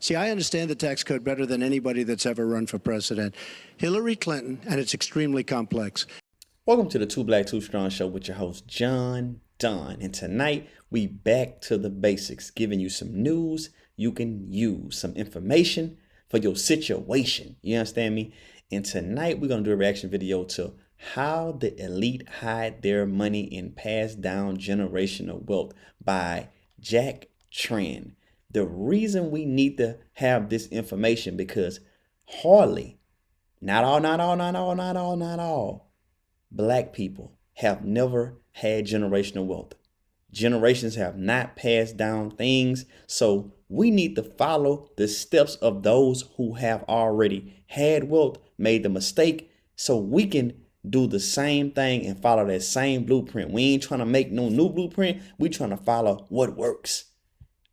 See, I understand the tax code better than anybody that's ever run for president. Hillary Clinton, and it's extremely complex. Welcome to the Two Black, Two Strong show with your host, John Dunn. And tonight, we back to the basics, giving you some news you can use, some information for your situation. You understand me? And tonight, we're going to do a reaction video to how the elite hide their money and pass down generational wealth by Jack Tran. The reason we need to have this information because hardly, not all, Black people have never had generational wealth. Generations have not passed down things. So we need to follow the steps of those who have already had wealth, made the mistake, so we can do the same thing and follow that same blueprint. We ain't trying to make no new blueprint. We trying to follow what works.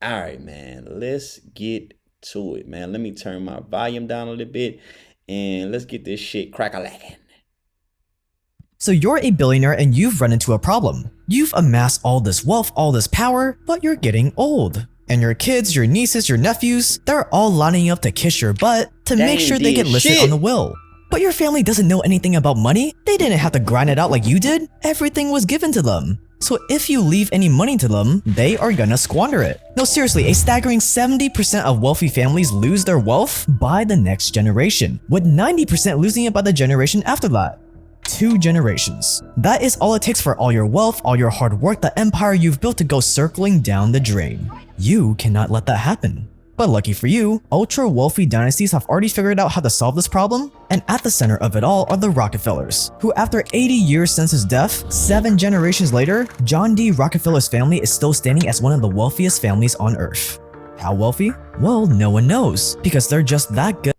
All right, man, let's get to it, man. Let me turn my volume down a little bit and let's get this shit crack-a-lacking. So you're a billionaire and you've run into a problem. You've amassed all this wealth, all this power, but you're getting old. And your kids, your nieces, your nephews, they're all lining up to kiss your butt to make sure they get listed on the will. But your family doesn't know anything about money. They didn't have to grind it out like you did. Everything was given to them. So if you leave any money to them, they are gonna squander it. No, seriously, a staggering 70% of wealthy families lose their wealth by the next generation, with 90% losing it by the generation after that. 2 generations. That is all it takes for all your wealth, all your hard work, the empire you've built to go circling down the drain. You cannot let that happen. But lucky for you, ultra-wealthy dynasties have already figured out how to solve this problem, and at the center of it all are the Rockefellers, who after 80 years since his death, 7 generations later, John D. Rockefeller's family is still standing as one of the wealthiest families on Earth. How wealthy? Well, no one knows, because they're just that good.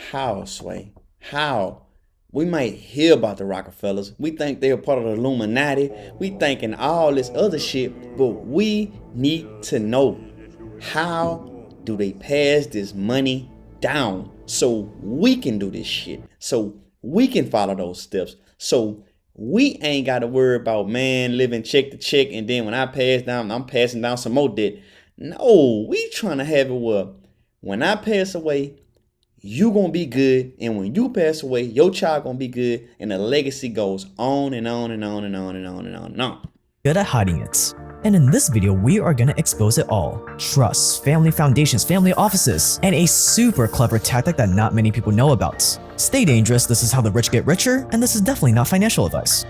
How, Sway? How? We might hear about the Rockefellers. We think they're part of the Illuminati. We thinking all this other shit, but we need to know, how do they pass this money down so we can do this shit, so we can follow those steps, so we ain't got to worry about, man, living check to check, and then when I pass down, I'm passing down some more debt. No, we trying to have it where when I pass away, you gonna be good, and when you pass away, your child gonna be good, and the legacy goes on and on and on and on and on and on and on. Good at hiding it. And in this video, we are gonna expose it all. Trusts, family foundations, family offices, and a super clever tactic that not many people know about. Stay dangerous, this is how the rich get richer, and this is definitely not financial advice.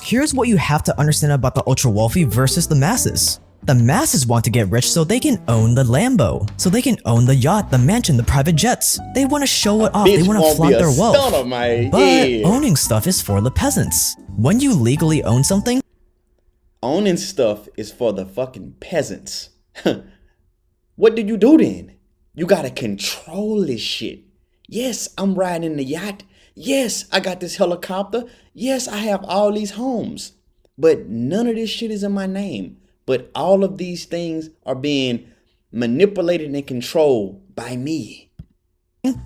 Here's what you have to understand about the ultra-wealthy versus the masses. The masses want to get rich so they can own the Lambo, so they can own the yacht, the mansion, the private jets. They want to show it off, they want to flaunt their wealth. But owning stuff is for the peasants. When you legally own something, owning stuff is for the fucking peasants. What do you do then? You gotta control this shit. Yes, I'm riding in the yacht. Yes, I got this helicopter. Yes, I have all these homes. But none of this shit is in my name. But all of these things are being manipulated and controlled by me.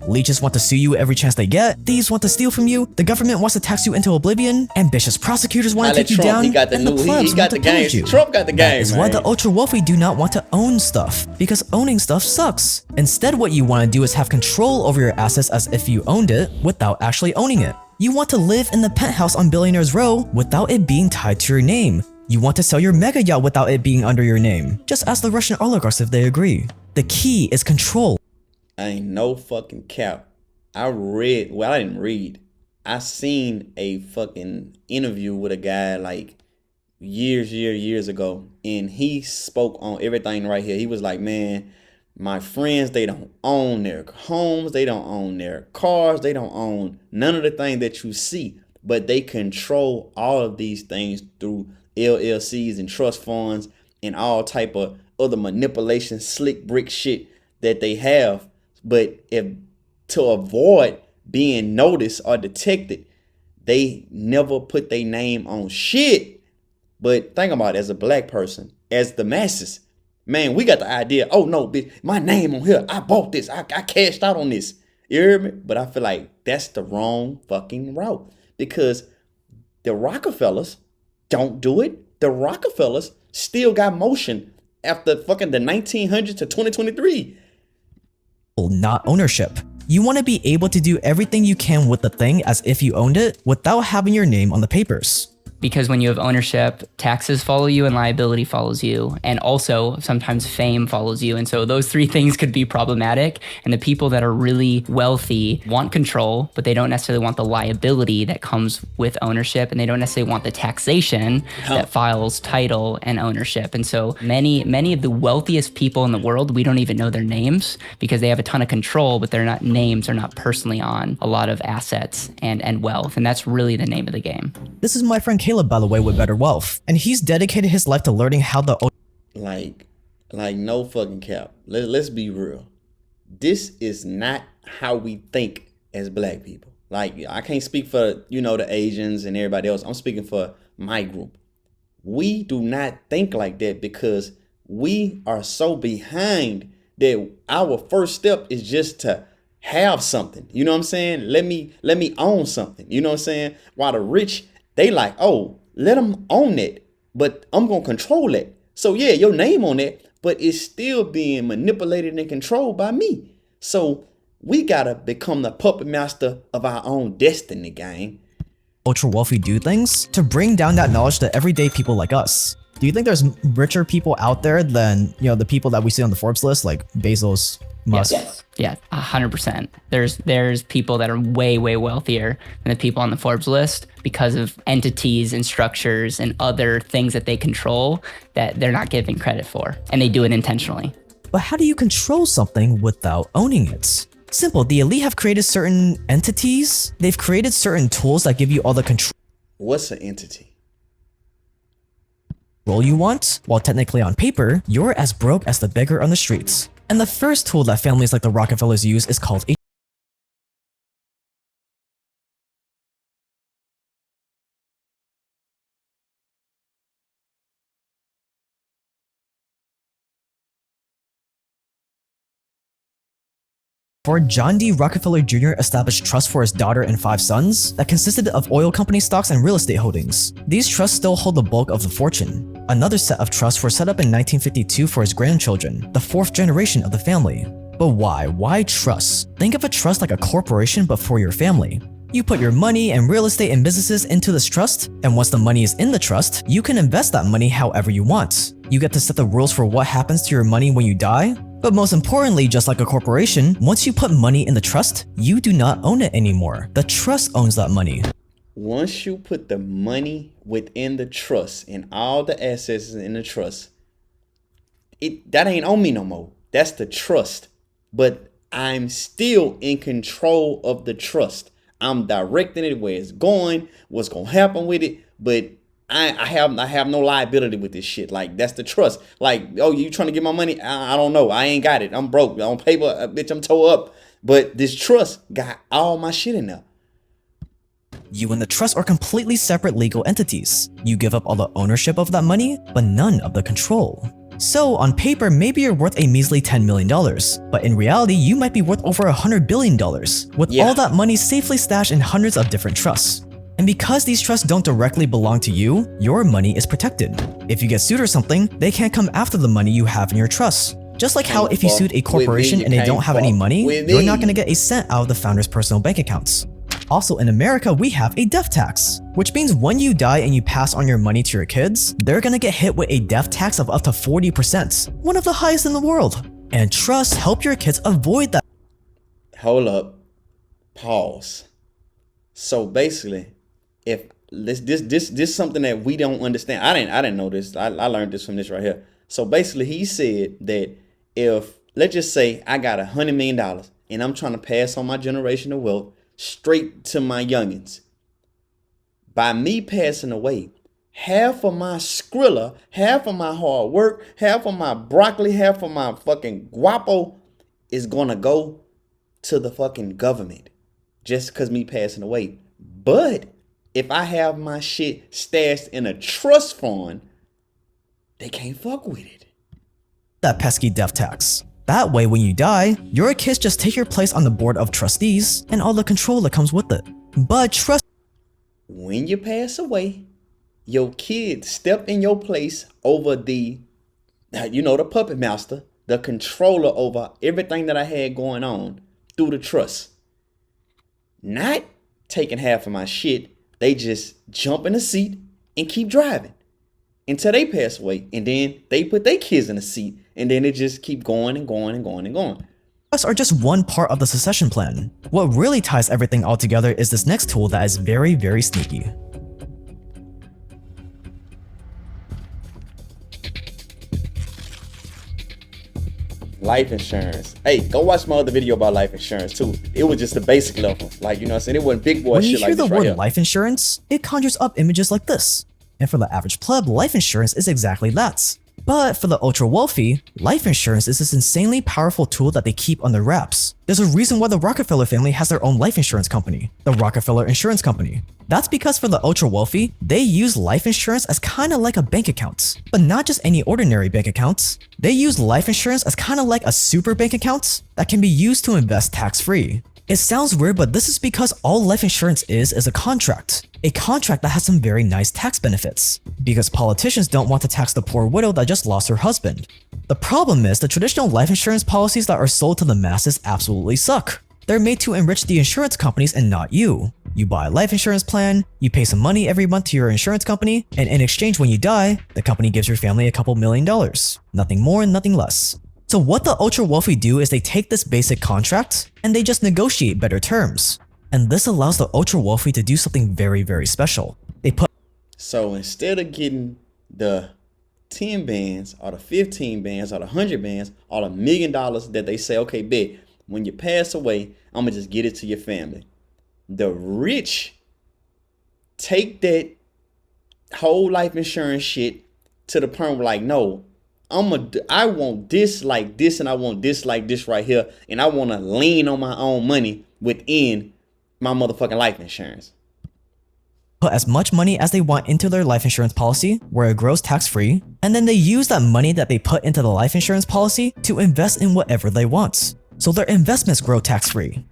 leeches want to sue you every chance they get, thieves want to steal from you, the government wants to tax you into oblivion, ambitious prosecutors want to take you down, and the clubs want to pillage you. Trump got the game, That is why the ultra-wealthy do not want to own stuff, because owning stuff sucks. Instead, what you want to do is have control over your assets as if you owned it without actually owning it. You want to live in the penthouse on Billionaires Row without it being tied to your name. You want to sell your mega yacht without it being under your name. Just ask the Russian oligarchs if they agree. The key is control. Ain't no fucking cap. I didn't read. I seen a fucking interview with a guy like years ago, and he spoke on everything right here. He was like, man, my friends, they don't own their homes, they don't own their cars, they don't own none of the things that you see, but they control all of these things through LLCs and trust funds and all type of other manipulation, slick brick shit that they have. But if to avoid being noticed or detected, they never put their name on shit. But think about it, as a black person, as the masses, man, we got the idea, oh no, bitch, my name on here, I bought this, I cashed out on this. You hear me? But I feel like that's the wrong fucking route, because the Rockefellers don't do it. the Rockefellers still got motion after fucking the 1900s to 2023. Not ownership. You want to be able to do everything you can with the thing as if you owned it without having your name on the papers. Because when you have ownership, taxes follow you and liability follows you. And also sometimes fame follows you. And so those three things could be problematic. And the people that are really wealthy want control, but they don't necessarily want the liability that comes with ownership. And they don't necessarily want the taxation that files title and ownership. And so many of the wealthiest people in the world, we don't even know their names because they have a ton of control, but they're not names, they're not personally on a lot of assets and wealth. And that's really the name of the game. This is my friend Caleb, by the way, with Better Wealth, and he's dedicated his life to learning how the Like no fucking cap. Let's be real. This is not how we think as black people. Like, I can't speak for, the Asians and everybody else. I'm speaking for my group. We do not think like that because we are so behind that our first step is just to have something. You know what I'm saying? Let me own something. You know what I'm saying? While the rich, they like, oh, let them own it, but I'm going to control it. So yeah, your name on it, but it's still being manipulated and controlled by me. So we got to become the puppet master of our own destiny, gang. ultra wealthy do things to bring down that knowledge to everyday people like us. Do you think there's richer people out there than, the people that we see on the Forbes list, like Bezos, Musk? Yes. Yeah, 100%. There's people that are way wealthier than the people on the Forbes list because of entities and structures and other things that they control that they're not giving credit for, and they do it intentionally. But how do you control something without owning it? Simple. The elite have created certain entities. They've created certain tools that give you all the control What's an entity? you want, while technically on paper, you're as broke as the beggar on the streets. And the first tool that families like the Rockefellers use is called a John D. Rockefeller Jr. established trusts for his daughter and 5 sons that consisted of oil company stocks and real estate holdings. These trusts still hold the bulk of the fortune. Another set of trusts were set up in 1952 for his grandchildren, the 4th generation of the family. But why? Why trusts? Think of a trust like a corporation but for your family. You put your money and real estate and businesses into this trust, and once the money is in the trust, you can invest that money however you want. You get to set the rules for what happens to your money when you die. But most importantly, just like a corporation, once you put money in the trust, you do not own it anymore. The trust owns that money. Once you put the money within the trust and all the assets in the trust, that ain't on me no more. That's the trust. But I'm still in control of the trust. I'm directing it where it's going, what's gonna happen with it, but I have no liability with this shit. Like, that's the trust. Like, oh, you trying to get my money? I don't know. I ain't got it. I'm broke. On paper, bitch, I'm tore up. But this trust got all my shit in there. You and the trust are completely separate legal entities. You give up all the ownership of that money, but none of the control. So, on paper, maybe you're worth a measly $10 million, but in reality, you might be worth over $100 billion, with all that money safely stashed in hundreds of different trusts. And because these trusts don't directly belong to you, your money is protected. If you get sued or something, they can't come after the money you have in your trust. Just like how if you sued a corporation and they don't have any money, you're not going to get a cent out of the founder's personal bank accounts. Also in America, we have a death tax, which means when you die and you pass on your money to your kids, they're going to get hit with a death tax of up to 40%, one of the highest in the world. And trusts help your kids avoid that. Hold up. Pause. So basically, if this something that we don't understand. I didn't know this. I learned this from this right here. So basically, he said that if, let's just say I got $100 million and I'm trying to pass on my generational wealth straight to my youngins, by me passing away, half of my Skrilla, half of my hard work, half of my broccoli, half of my fucking guapo is gonna go to the fucking government just because me passing away. But if I have my shit stashed in a trust fund, they can't fuck with it. That pesky death tax. That way, when you die, your kids just take your place on the board of trustees and all the control that comes with it. But trust when you pass away, your kid step in your place over the puppet master, the controller over everything that I had going on through the trust. Not taking half of my shit. They just jump in the seat and keep driving until they pass away. And then they put their kids in the seat. And then it just keep going and going and going and going. Trusts are just one part of the succession plan. What really ties everything all together is this next tool that is very, very sneaky. Life insurance. Hey, go watch my other video about life insurance too. It was just the basic level. Like, you know what I'm saying? It wasn't big boy When shit you hear like the this right word here. life insurance, it conjures up images like this. And for the average pleb, life insurance is exactly that. But for the ultra wealthy, life insurance is this insanely powerful tool that they keep under wraps. There's a reason why the Rockefeller family has their own life insurance company, the Rockefeller Insurance Company. That's because for the ultra wealthy, they use life insurance as kind of like a bank account. But not just any ordinary bank accounts. They use life insurance as kind of like a super bank account that can be used to invest tax-free. It sounds weird, but this is because all life insurance is a contract. A contract that has some very nice tax benefits. Because politicians don't want to tax the poor widow that just lost her husband. The problem is the traditional life insurance policies that are sold to the masses absolutely suck. They're made to enrich the insurance companies and not you. You buy a life insurance plan, you pay some money every month to your insurance company, and in exchange when you die, the company gives your family a couple $1 million. Nothing more, nothing less. So what the ultra wealthy do is they take this basic contract and they just negotiate better terms. And this allows the ultra wealthy to do something very, very special. They put So instead of getting the 10 bands or the 15 bands or the 100 bands or the $1 million that they say, okay, bet, when you pass away, I'm going to just get it to your family. The rich take that whole life insurance shit to the point where like, no, I want this like this and I want this like this right here. And I want to lean on my own money within my motherfucking life insurance. Put as much money as they want into their life insurance policy, where it grows tax-free, and then they use that money that they put into the life insurance policy to invest in whatever they want. So their investments grow tax-free.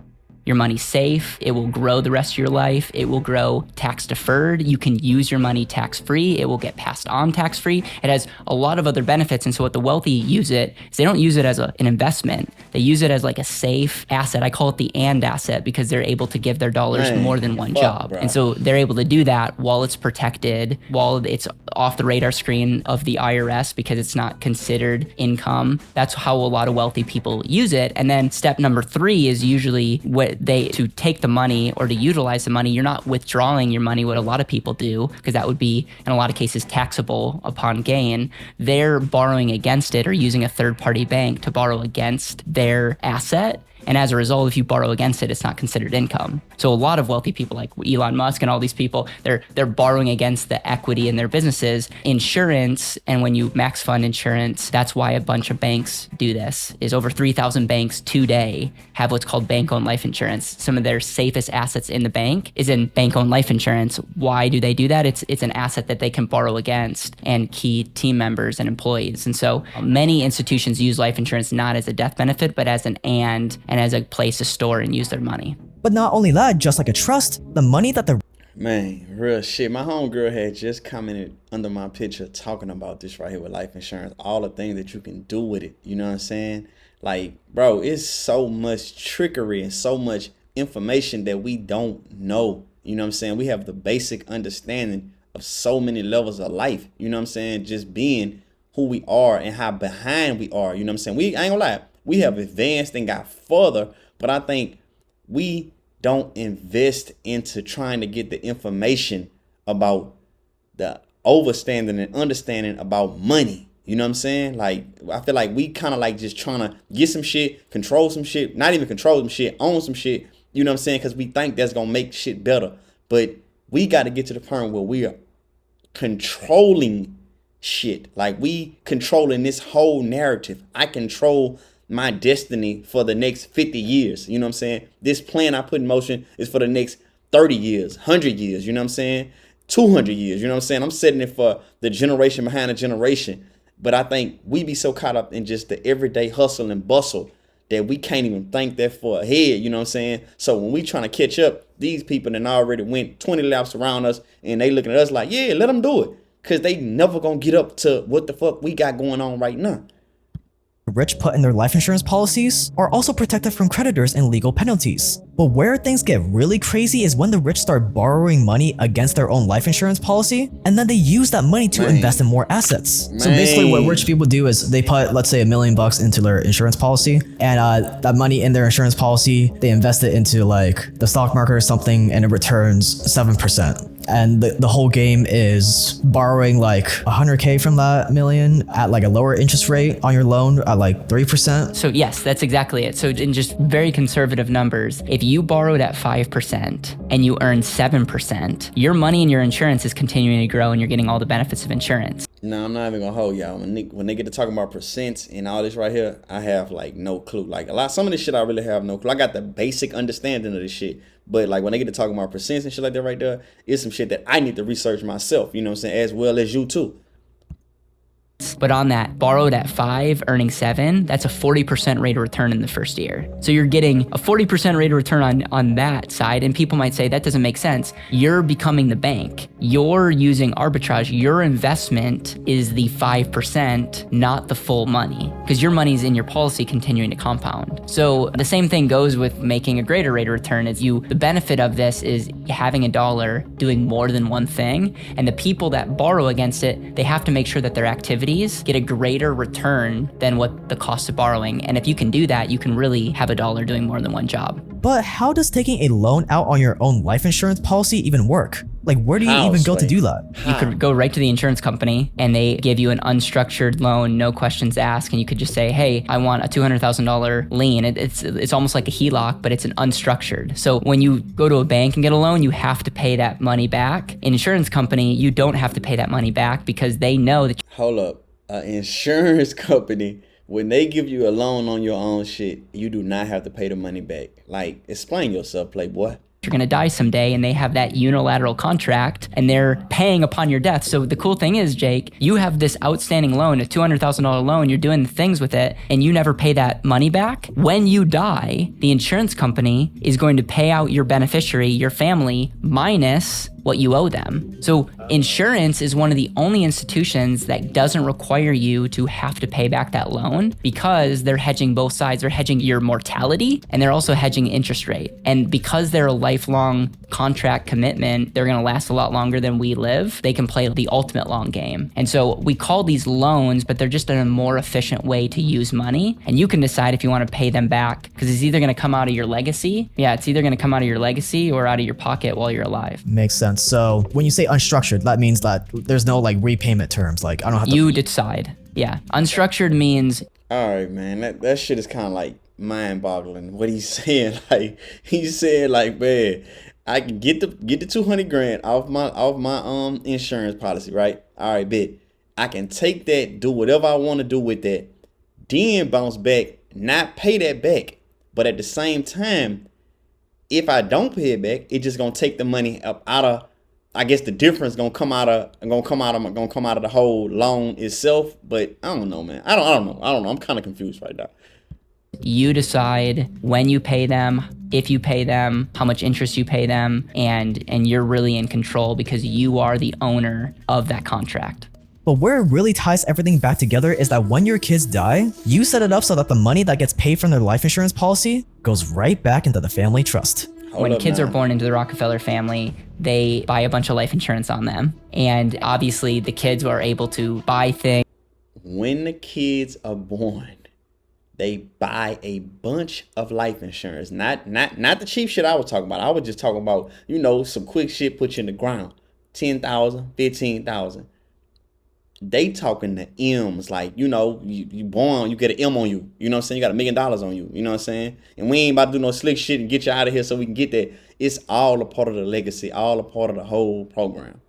Your money's safe. It will grow the rest of your life. It will grow tax deferred. You can use your money tax free. It will get passed on tax free. It has a lot of other benefits. And so what the wealthy use it is they don't use it as an investment. They use it as like a safe asset. I call it the and asset because they're able to give their dollars more than one job. Bro. And so they're able to do that while it's protected, while it's off the radar screen of the IRS because it's not considered income. That's how a lot of wealthy people use it. And then step number 3 is usually to take the money or to utilize the money. You're not withdrawing your money, what a lot of people do, because that would be in a lot of cases taxable upon gain. They're borrowing against it or using a third-party bank to borrow against their asset. And as a result, if you borrow against it, it's not considered income. So a lot of wealthy people like Elon Musk and all these people, they're borrowing against the equity in their businesses. Insurance, and when you max fund insurance, that's why a bunch of banks do this, is over 3,000 banks today have what's called bank-owned life insurance. Some of their safest assets in the bank is in bank-owned life insurance. Why do they do that? It's an asset that they can borrow against and key team members and employees. And so many institutions use life insurance not as a death benefit, but as an and as a place to store and use their money. But not only that, just like a trust, the money that the Man, real shit. My homegirl had just commented under my picture talking about this right here with life insurance. All the things that you can do with it. You know what I'm saying? Like, bro, it's so much trickery and so much information that we don't know. You know what I'm saying? We have the basic understanding of so many levels of life. You know what I'm saying? Just being who we are and how behind we are. You know what I'm saying? I ain't gonna lie. We have advanced and got further, but I think we don't invest into trying to get the information about the overstanding and understanding about money. You know what I'm saying? Like, I feel like we kind of like just trying to get some shit, control some shit, not even control some shit, own some shit. You know what I'm saying? Because we think that's going to make shit better. But we got to get to the point where we are controlling shit. Like, we controlling this whole narrative. I control my destiny for the next 50 years. You know what I'm saying? This plan I put in motion is for the next 30 years, 100 years. You know what I'm saying? 200 years. You know what I'm saying? I'm setting it for the generation behind a generation. But I think we be so caught up in just the everyday hustle and bustle that we can't even think that far ahead. You know what I'm saying? So when we trying to catch up, these people that already went 20 laps around us, and they looking at us like, yeah, let them do it. Because they never going to get up to what the fuck we got going on right now. Rich put in their life insurance policies are also protected from creditors and legal penalties. But where things get really crazy is when the rich start borrowing money against their own life insurance policy, and then they use that money to invest in more assets. So basically what rich people do is they put, let's say, $1 million into their insurance policy, and that money in their insurance policy, they invest it into like the stock market or something, and it returns 7%. And the whole game is borrowing like 100K from that million at like a lower interest rate on your loan at like 3%. So yes, that's exactly it. So in just very conservative numbers, if you borrowed at 5% and you earn 7%, your money in your insurance is continuing to grow and you're getting all the benefits of insurance. No, I'm not even gonna hold y'all. When they get to talking about percents and all this right here, I have like no clue. Like some of this shit I really have no clue. I got the basic understanding of this shit. But like when they get to talking about percents and shit like that right there, it's some shit that I need to research myself, you know what I'm saying, as well as you too. But on that, borrowed at 5, earning 7, that's a 40% rate of return in the first year. So you're getting a 40% rate of return on that side, and people might say that doesn't make sense. You're becoming the bank. You're using arbitrage. Your investment is the 5%, not the full money, because your money's in your policy continuing to compound. So the same thing goes with making a greater rate of return. The benefit of this is having a dollar doing more than one thing, and the people that borrow against it, they have to make sure that their activities get a greater return than what the cost of borrowing. And if you can do that, you can really have a dollar doing more than one job. But how does taking a loan out on your own life insurance policy even work? Like, where do you even go to do that? You could go right to the insurance company and they give you an unstructured loan, no questions asked, and you could just say, hey, I want a $200,000 lien. It's almost like a HELOC, but it's an unstructured. So when you go to a bank and get a loan, you have to pay that money back. In insurance company, you don't have to pay that money back because they know that. Hold up. An insurance company, when they give you a loan on your own shit, you do not have to pay the money back. Like, explain yourself, playboy. You're going to die someday, and they have that unilateral contract and they're paying upon your death. So the cool thing is, Jake, you have this outstanding loan, a $200,000 loan, you're doing things with it and you never pay that money back. When you die, the insurance company is going to pay out your beneficiary, your family, minus what you owe them. So insurance is one of the only institutions that doesn't require you to have to pay back that loan because they're hedging both sides. They're hedging your mortality and they're also hedging interest rate. And because they're a lifelong contract commitment, they're gonna last a lot longer than we live. They can play the ultimate long game. And so we call these loans, but they're just a more efficient way to use money. And you can decide if you wanna pay them back because it's either gonna come out of your legacy. Yeah, it's either gonna come out of your legacy or out of your pocket while you're alive. Makes sense. So when you say unstructured, that means that there's no like repayment terms. Like I don't have to. You decide. Yeah. Unstructured means. All right, man. That shit is kind of like mind-boggling. What he's saying, like he's saying, like, man, I can get the 200 grand off my insurance policy, right? All right, bet. I can take that, do whatever I want to do with that, then bounce back, not pay that back, but at the same time, if I don't pay it back, it's just gonna take the money up out of. I guess the difference gonna come out of the whole loan itself. But I don't know, man. I don't know. I'm kind of confused right now. You decide when you pay them, if you pay them, how much interest you pay them, and you're really in control because you are the owner of that contract. But where it really ties everything back together is that when your kids die, you set it up so that the money that gets paid from their life insurance policy goes right back into the family trust. When kids are born into the Rockefeller family, they buy a bunch of life insurance on them. And obviously the kids are able to buy things. When the kids are born, they buy a bunch of life insurance. Not the cheap shit I was talking about. I was just talking about, some quick shit put you in the ground. 10,000, 15,000. They talking the M's, like, you born, you get an M on you. You know what I'm saying? You got $1 million on you. You know what I'm saying? And we ain't about to do no slick shit and get you out of here so we can get that. It's all a part of the legacy, all a part of the whole program.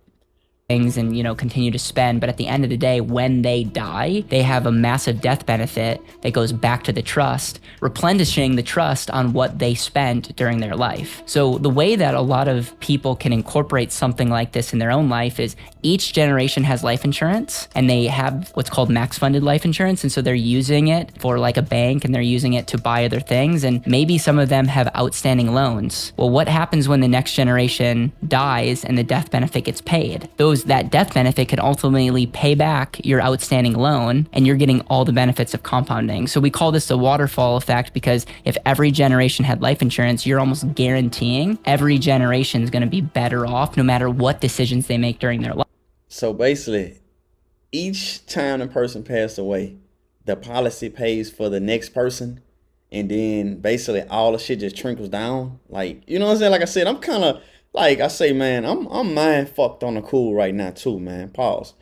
things and continue to spend, but at the end of the day, when they die, they have a massive death benefit that goes back to the trust, replenishing the trust on what they spent during their life. So the way that a lot of people can incorporate something like this in their own life is each generation has life insurance, and they have what's called max funded life insurance, and so they're using it for like a bank, and they're using it to buy other things, and maybe some of them have outstanding loans. Well, what happens when the next generation dies and the death benefit gets paid? That death benefit could ultimately pay back your outstanding loan, and you're getting all the benefits of compounding. So we call this the waterfall effect, because if every generation had life insurance, you're almost guaranteeing every generation is going to be better off no matter what decisions they make during their life. So basically, each time a person passed away, the policy pays for the next person, and then basically all the shit just trickles down. Like, you know what I'm saying? Like I said, I'm kind of like, I say, man, I'm mind fucked on the cool right now too, man. Pause.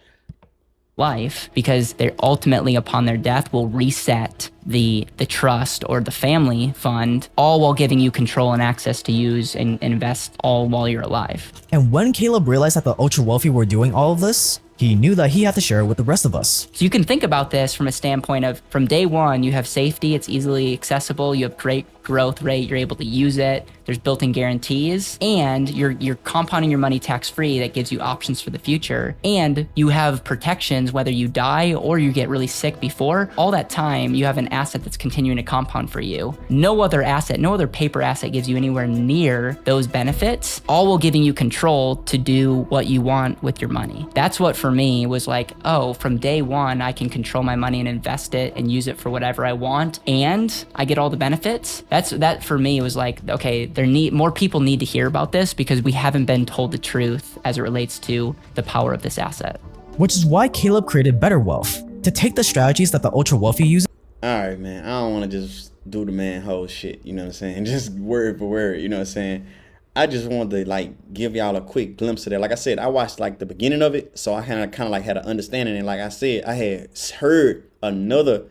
Life, because they're ultimately upon their death will reset the trust or the family fund, all while giving you control and access to use and invest all while you're alive. And when Caleb realized that the ultra wealthy were doing all of this, he knew that he had to share it with the rest of us. So you can think about this from a standpoint of, from day one, you have safety, it's easily accessible, you have great growth rate, you're able to use it, there's built-in guarantees, and you're compounding your money tax-free. That gives you options for the future, and you have protections whether you die or you get really sick before. All that time, you have an asset that's continuing to compound for you. No other asset, no other paper asset gives you anywhere near those benefits, all while giving you control to do what you want with your money. That's what for me was like, oh, from day one, I can control my money and invest it and use it for whatever I want, and I get all the benefits. That for me was like, okay, more people need to hear about this, because we haven't been told the truth as it relates to the power of this asset. Which is why Caleb created Better Wealth, to take the strategies that the ultra wealthy use. All right, man. I don't want to just do the man whole shit, you know what I'm saying? Just word for word, you know what I'm saying? I just wanted to like give y'all a quick glimpse of that. Like I said, I watched like the beginning of it, so I kind of like had an understanding. And like I said, I had heard another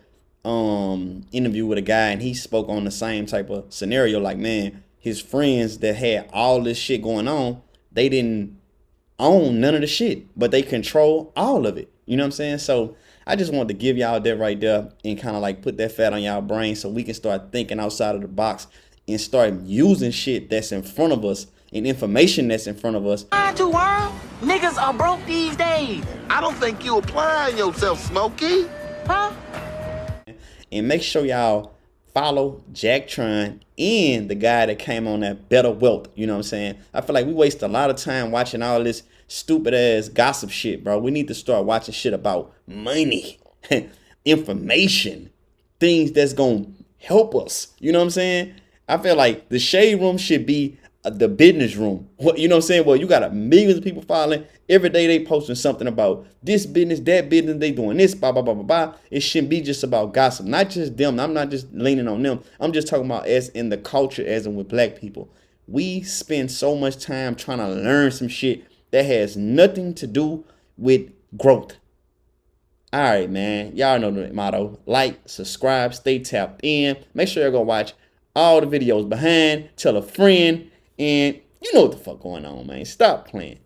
interview with a guy, and he spoke on the same type of scenario. Like, man, his friends that had all this shit going on, they didn't own none of the shit, but they control all of it. You know what I'm saying? So I just wanted to give y'all that right there and kind of like put that fat on y'all brain, so we can start thinking outside of the box and start using shit that's in front of us and information that's in front of us. To world, niggas are broke these days. I don't think you applying yourself, Smokey. Huh? And make sure y'all follow Jack Tron and the guy that came on that Better Wealth. You know what I'm saying? I feel like we waste a lot of time watching all this stupid ass gossip shit, bro. We need to start watching shit about money, information, things that's gonna help us. You know what I'm saying? I feel like the shade room should be the business room. What, you know what I'm saying? Well, you got millions of people following. Every day they posting something about this business, that business, they doing this, blah, blah, blah, blah, blah. It shouldn't be just about gossip. Not just them. I'm not just leaning on them. I'm just talking about as in the culture, as in with black people. We spend so much time trying to learn some shit that has nothing to do with growth. All right, man. Y'all know the motto. Like, subscribe, stay tapped in. Make sure y'all go watch all the videos behind. Tell a friend. And you know what the fuck going on, man. Stop playing.